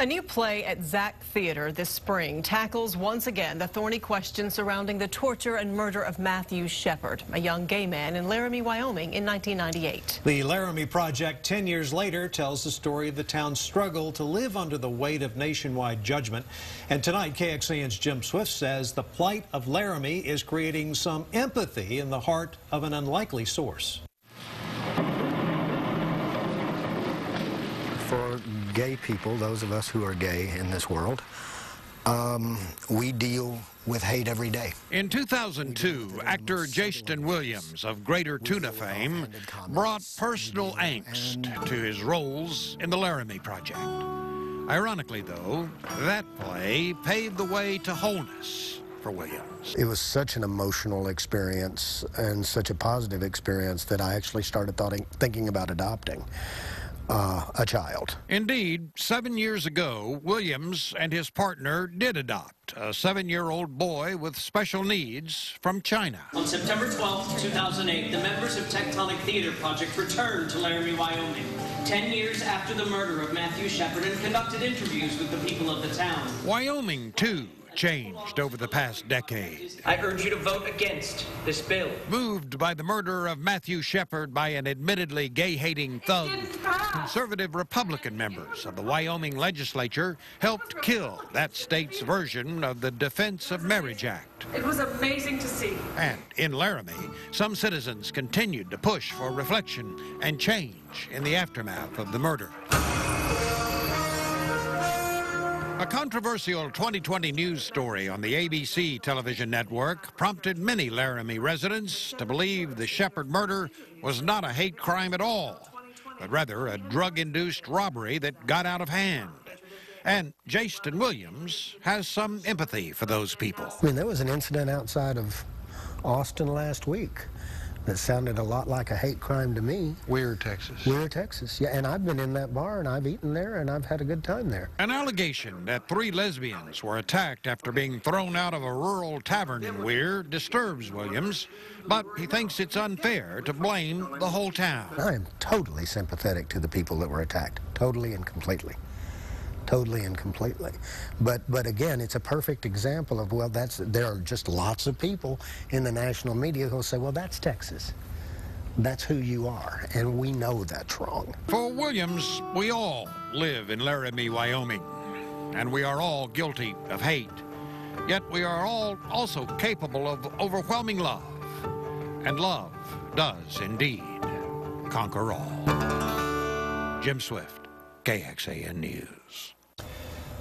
A new play at Zach Theater this spring tackles once again the thorny question surrounding the torture and murder of Matthew Shepard, a young gay man in Laramie, Wyoming in 1998. The Laramie Project 10 years later tells the story of the town's struggle to live under the weight of nationwide judgment. And tonight, KXAN's Jim Swift says the plight of Laramie is creating some empathy in the heart of an unlikely source. For gay people, those of us who are gay in this world, we deal with hate every day. In 2002, actor Jason Williams of Greater Tuna fame brought personal angst to his roles in the Laramie Project. Ironically, though, that play paved the way to wholeness for Williams. It was such an emotional experience and such a positive experience that I actually started thinking about adopting a child. Indeed, 7 years ago, Williams and his partner did adopt a 7-year-old boy with special needs from China. On September 12, 2008, the members of Tectonic Theater Project returned to Laramie, Wyoming, 10 years after the murder of Matthew Shepard, and conducted interviews with the people of the town. Wyoming, too, changed over the past decade. I urge you to vote against this bill. Moved by the murder of Matthew Shepard by an admittedly gay-hating thug, conservative Republican members of the Wyoming legislature helped kill that state's version of the Defense of Marriage Act. It was amazing to see. And in Laramie, some citizens continued to push for reflection and change in the aftermath of the murder. A controversial 2020 news story on the ABC television network prompted many Laramie residents to believe the Shepard murder was not a hate crime at all, but rather a drug-induced robbery that got out of hand. And Jason Williams has some empathy for those people. I mean, there was an incident outside of Austin last week that sounded a lot like a hate crime to me. Weir, Texas. Weir, Texas, yeah, and I've been in that bar and I've eaten there and I've had a good time there. An allegation that 3 lesbians were attacked after being thrown out of a rural tavern in Weir disturbs Williams, but he thinks it's unfair to blame the whole town. I am totally sympathetic to the people that were attacked, totally and completely. Totally and completely. But again, it's a perfect example of, well, there are just lots of people in the national media who'll say, well, that's Texas. That's who you are, and we know that's wrong. For Williams, we all live in Laramie, Wyoming, and we are all guilty of hate. Yet we are all also capable of overwhelming love, and love does indeed conquer all. Jim Swift, KXAN News.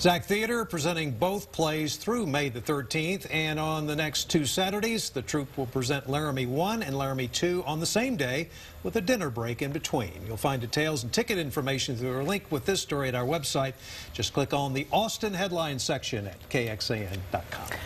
Zach Theater presenting both plays through May the 13th, and on the next 2 Saturdays, the troupe will present Laramie 1 and Laramie 2 on the same day with a dinner break in between. You'll find details and ticket information through a link with this story at our website. Just click on the Austin headlines section at KXAN.com.